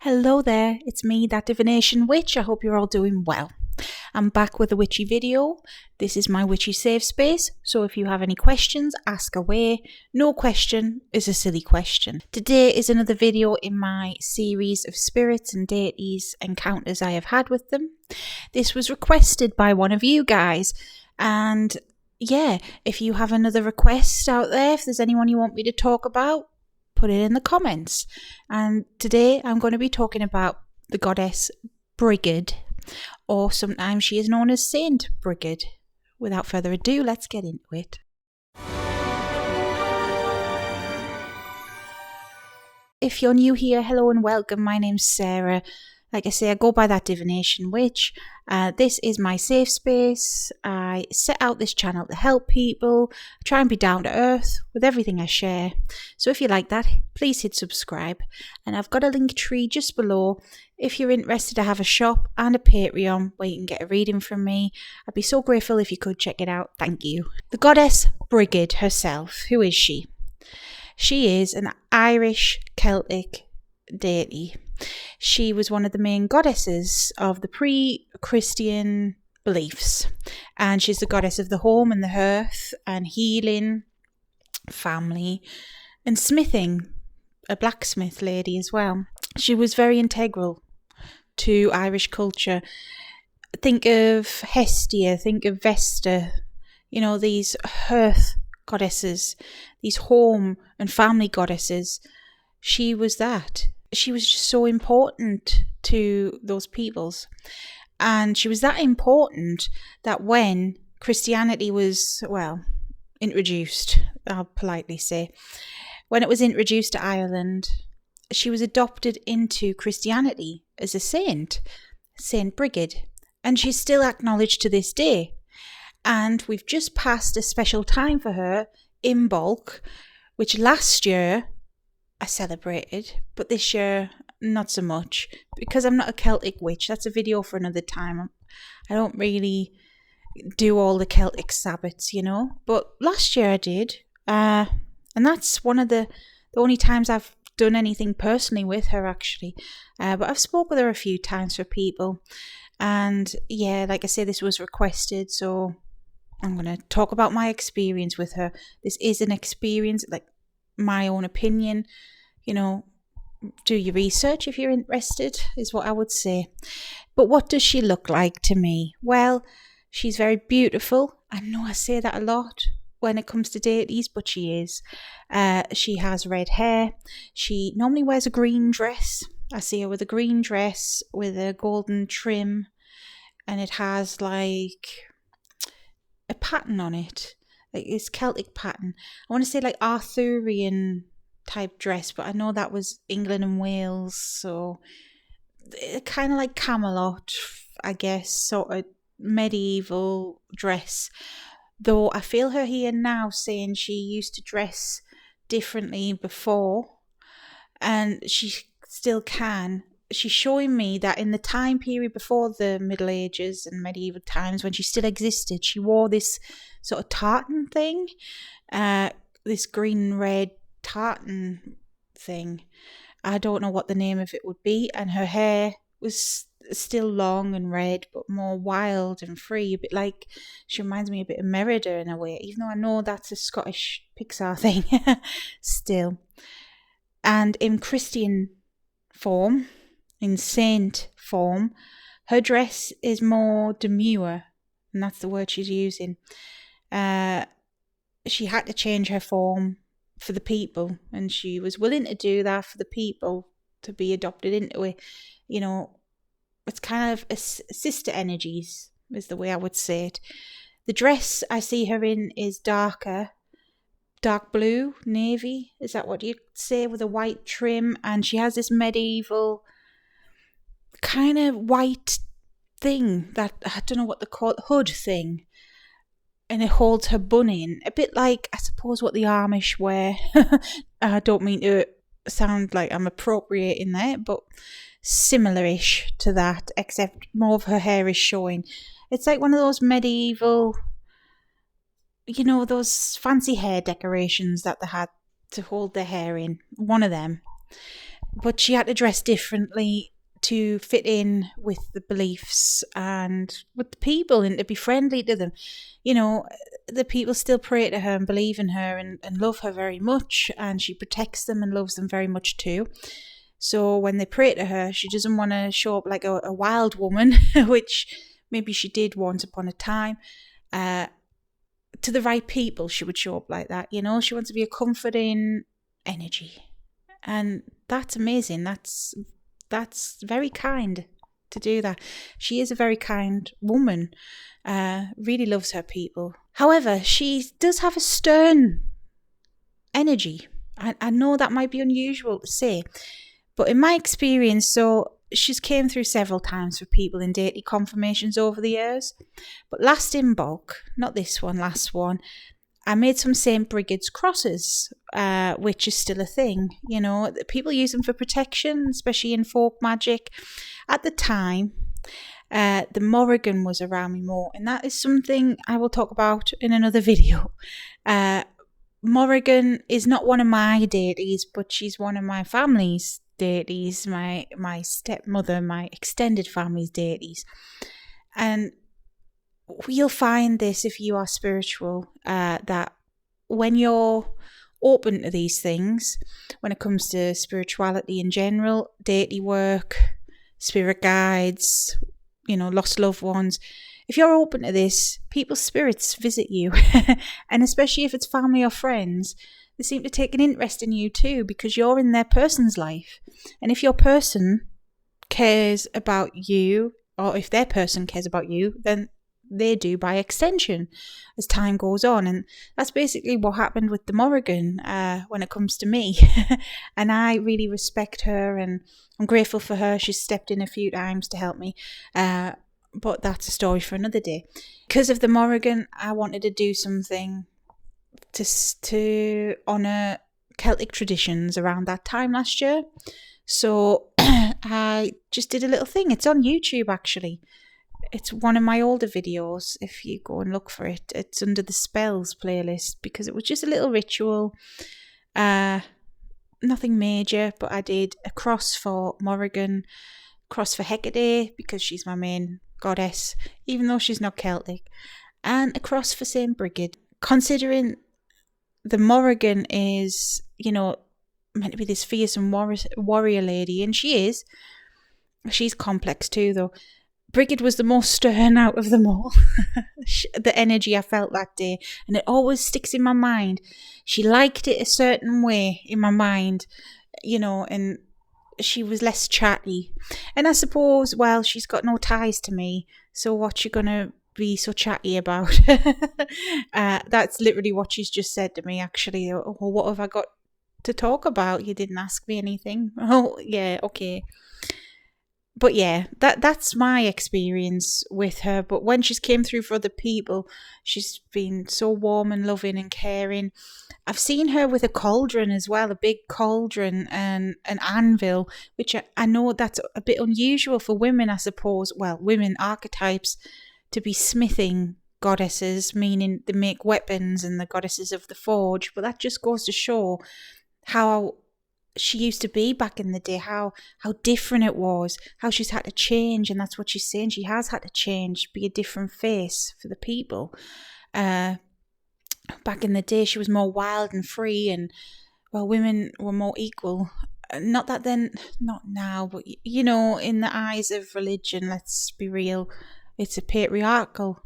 Hello there, it's me, that divination witch. I hope you're all doing well. I'm back with a witchy video. This is my witchy safe space, so if you have any questions, ask away. No question is a silly question. Today is another video in my series of spirits and deities encounters I have had with them. This was requested by one of you guys, and yeah, if you have another request out there, if there's anyone you want me to talk about, put it in the comments. And today I'm going to be talking about the goddess Brigid, or sometimes she is known as Saint Brigid. Without further ado, let's get into it. If you're new here, hello and welcome. My name's Sarah. Like I say, I go by that divination witch. This is my safe space. I set out this channel to help people. I try and be down to earth with everything I share. So if you like that, please hit subscribe. And I've got a link tree just below if you're interested to have a shop and a Patreon where you can get a reading from me. I'd be so grateful if you could check it out. Thank you. The goddess Brigid herself. Who is she? She is an Irish Celtic deity. She was one of the main goddesses of the pre-Christian beliefs, and she's the goddess of the home and the hearth and healing, family, and smithing, a blacksmith lady as well. She was very integral to Irish culture. Think of Hestia, think of Vesta, these hearth goddesses, these home and family goddesses. She was that. She was just so important to those peoples. And she was that important that when Christianity was, introduced, I'll politely say, when it was introduced to Ireland, she was adopted into Christianity as a saint, Saint Brigid. And she's still acknowledged to this day. And we've just passed a special time for her in bulk, which last year I celebrated, but this year not so much, because I'm not a Celtic witch. That's a video for another time. I don't really do all the Celtic Sabbats, but last year I did, and that's one of the only times I've done anything personally with her, actually. But I've spoke with her a few times for people, and yeah, like I say, this was requested, so I'm going to talk about my experience with her. This is an experience, like my own opinion. Do your research if you're interested, is what I would say. But what does she look like to me? Well, she's very beautiful. I know I say that a lot when it comes to deities, but she is. She has red hair. She normally wears a green dress. I see her with a green dress with a golden trim, and it has like a pattern on it, like this Celtic pattern. I want to say like Arthurian type dress, but I know that was England and Wales, so kind of like Camelot, I guess, sort of medieval dress. Though I feel her here now saying she used to dress differently before, and she still can. She's showing me that in the time period before the Middle Ages and medieval times, when she still existed, she wore this sort of tartan thing, this green and red tartan thing. I don't know what the name of it would be, and her hair was still long and red, but more wild and free, a bit like, she reminds me a bit of Merida in a way, even though I know that's a Scottish Pixar thing. Still. And in Christian form, in saint form, her dress is more demure, and that's the word she's using. She had to change her form for the people, and she was willing to do that for the people to be adopted into it. It's kind of a sister energies is the way I would say it. The dress I see her in is dark blue, navy, is that what you'd say, with a white trim, and she has this medieval kind of white thing that I don't know what they call it, hood thing, and it holds her bun in, a bit like, I suppose, what the Amish wear. I don't mean to sound like I'm appropriating that, but similar-ish to that, except more of her hair is showing. It's like one of those medieval, those fancy hair decorations that they had to hold their hair in. One of them. but she had to dress differently to fit in with the beliefs and with the people and to be friendly to them. You know, the people still pray to her and believe in her and love her very much, and she protects them and loves them very much too. So when they pray to her, she doesn't want to show up like a wild woman, which maybe she did once upon a time. To the right people, she would show up like that. You know, she wants to be a comforting energy. And that's amazing. That's very kind to do that. She is a very kind woman. Really loves her people. However, she does have a stern energy. I know that might be unusual to say, but in my experience, so she's came through several times for people in deity confirmations over the years. But last in bulk, not this one, last one, I made some St. Brigid's crosses, which is still a thing. You know, people use them for protection, especially in folk magic. At the time, the Morrigan was around me more, and that is something I will talk about in another video. Morrigan is not one of my deities, but she's one of my family's deities, my stepmother, my extended family's deities. And you'll find this if you are spiritual, that when you're open to these things, when it comes to spirituality in general, deity work, spirit guides, you know, lost loved ones, if you're open to this, people's spirits visit you. And especially if it's family or friends, they seem to take an interest in you too, because you're in their person's life. And if your person cares about you, or if their person cares about you, then they do by extension as time goes on. And that's basically what happened with the Morrigan when it comes to me. And I really respect her and I'm grateful for her. She's stepped in a few times to help me. But that's a story for another day. Because of the Morrigan, I wanted to do something to honour Celtic traditions around that time last year. So I just did a little thing. It's on YouTube, actually. It's one of my older videos. If you go and look for it, it's under the spells playlist, because it was just a little ritual. Nothing major, but I did a cross for Morrigan, cross for Hecate, because she's my main goddess, even though she's not Celtic, and a cross for St. Brigid. Considering the Morrigan is, you know, meant to be this fearsome warrior lady, and she is. She's complex too, though. Brigid was the most stern out of them all. The energy I felt that day, and it always sticks in my mind. She liked it a certain way in my mind, you know, and she was less chatty. And I suppose, well, she's got no ties to me, so what's she gonna be so chatty about? That's literally what she's just said to me, actually. Oh, what have I got to talk about? You didn't ask me anything. Oh, yeah, okay. But yeah, that's my experience with her. But when she's came through for other people, she's been so warm and loving and caring. I've seen her with a cauldron as well, a big cauldron and an anvil, which I know that's a bit unusual for women, I suppose. Well, women archetypes to be smithing goddesses, meaning they make weapons and the goddesses of the forge. But that just goes to show how she used to be back in the day, how different it was, how she's had to change. And that's what she's saying. She has had to change, be a different face for the people. Back in the day, she was more wild and free, and, well, women were more equal. Not that then, not now, but, you know, in the eyes of religion, let's be real, it's a patriarchal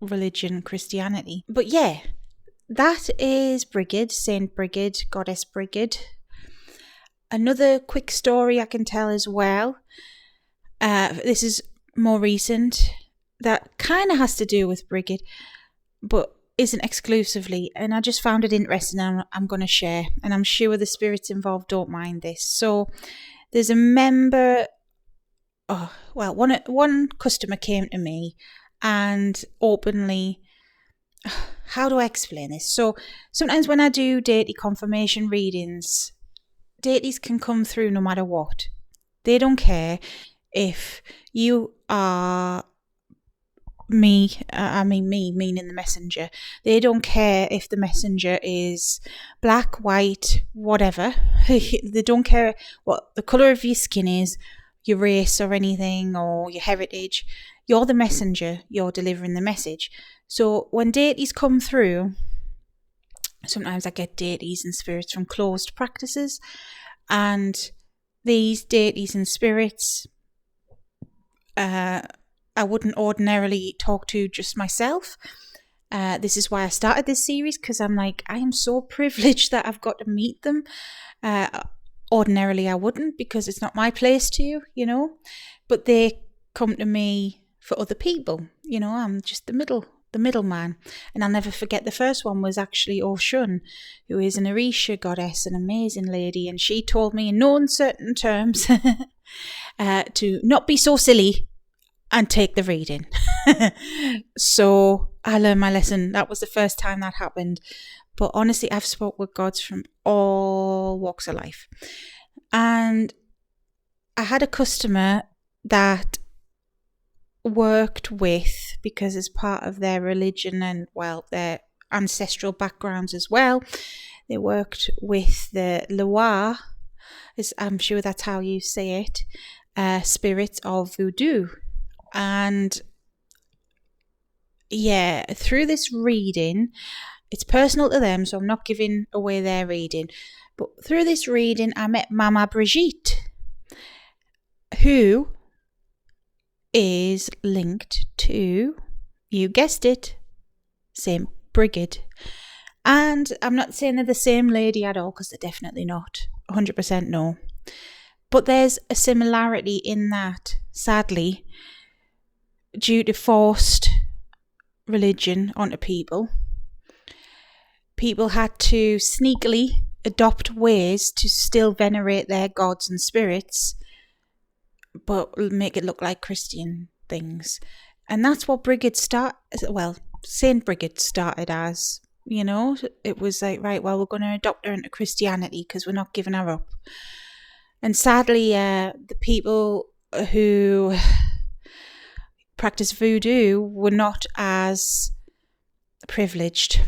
religion, Christianity. But yeah, that is Brigid, Saint Brigid, Goddess Brigid. Another quick story I can tell as well. This is more recent. That kind of has to do with Brigid, but isn't exclusively. And I just found it interesting, and I'm going to share. And I'm sure the spirits involved don't mind this. So there's a member. One customer came to me and openly. How do I explain this? So sometimes when I do deity confirmation readings, deities can come through no matter what. They don't care if you are meaning the messenger. They don't care if the messenger is black, white, whatever. They don't care what the colour of your skin is, your race or anything, or your heritage. You're the messenger. You're delivering the message. So when deities come through, sometimes I get deities and spirits from closed practices, and these deities and spirits I wouldn't ordinarily talk to just myself. This is why I started this series, because I'm like, I am so privileged that I've got to meet them. Ordinarily I wouldn't, because it's not my place to, but they come to me for other people. I'm just the middleman. And I'll never forget, the first one was actually Oshun, who is an Orisha goddess, an amazing lady, and she told me in no uncertain terms to not be so silly and take the reading. So I learned my lesson. That was the first time that happened. But honestly, I've spoke with gods from all walks of life. And I had a customer that worked with, because as part of their religion and, their ancestral backgrounds as well, they worked with the Loa, I'm sure that's how you say it, spirits of voodoo. And through this reading, it's personal to them, so I'm not giving away their reading, but through this reading I met Mama Brigid, who is linked to, you guessed it, Saint Brigid. And I'm not saying they're the same lady at all, because they're definitely not, 100% no, but there's a similarity in that, sadly, due to forced religion onto people had to sneakily adopt ways to still venerate their gods and spirits, but make it look like Christian things. And that's what Saint Brigid started as. It was like, right, well, we're going to adopt her into Christianity because we're not giving her up. And sadly, the people who practice voodoo were not as privileged.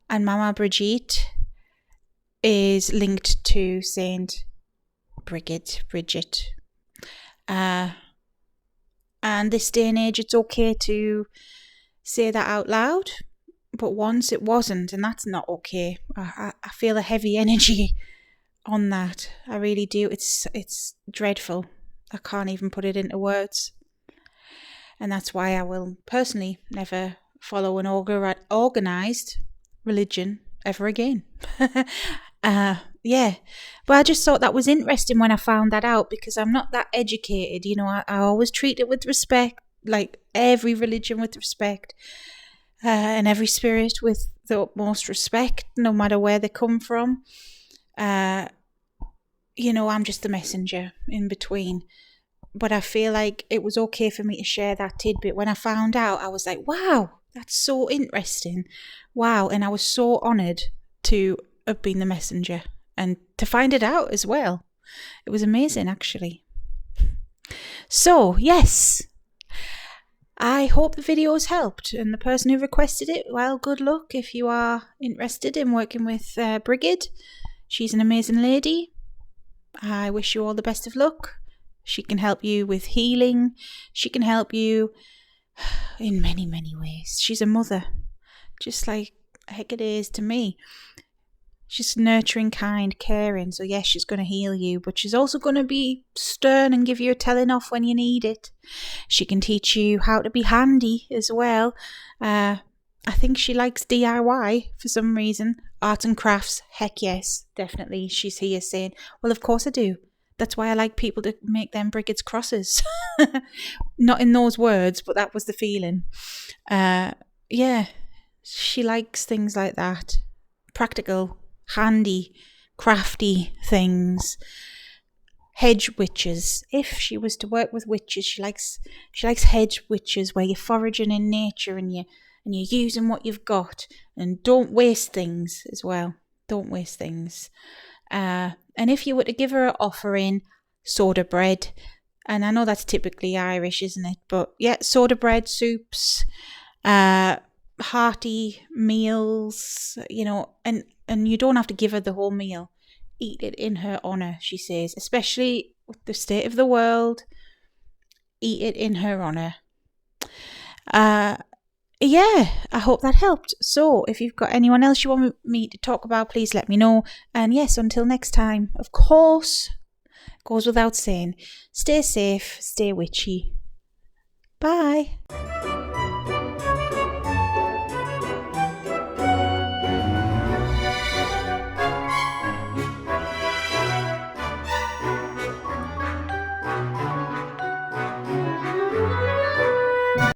And Mama Brigid is linked to Saint Brigid. And this day and age, it's okay to say that out loud, but once it wasn't, and that's not okay. I feel a heavy energy on that. I really do. It's dreadful. I can't even put it into words. And that's why I will personally never follow an organised religion ever again. But I just thought that was interesting when I found that out, because I'm not that educated. I always treat it with respect, like every religion with respect, and every spirit with the utmost respect, no matter where they come from. I'm just the messenger in between. But I feel like it was okay for me to share that tidbit. When I found out, I was like, wow, that's so interesting. Wow. And I was so honoured to have been the messenger and to find it out as well. It was amazing, actually. So, yes, I hope the video has helped. And the person who requested it, well, good luck if you are interested in working with Brigid. She's an amazing lady. I wish you all the best of luck. She can help you with healing. She can help you in many, many ways. She's a mother, just like Hecate is to me. She's nurturing, kind, caring. So yes, she's going to heal you, but she's also going to be stern and give you a telling off when you need it. She can teach you how to be handy as well. I think she likes DIY for some reason. Arts and crafts, heck yes, definitely. She's here saying, well, of course I do. That's why I like people to make them Brigid's crosses. Not in those words, but that was the feeling. She likes things like that. Practical, handy, crafty things. Hedge witches. If she was to work with witches, she likes hedge witches, where you're foraging in nature and you're using what you've got, and don't waste things as well. Don't waste things. And if you were to give her an offering, soda bread, And I know that's typically Irish, isn't it? But yeah, soda bread, soups, hearty meals, and you don't have to give her the whole meal. Eat it in her honour, she says, especially with the state of the world. Eat it in her honour. Yeah, I hope that helped. So if you've got anyone else you want me to talk about, please let me know. And yes, until next time, of course, goes without saying, stay safe, stay witchy. Bye.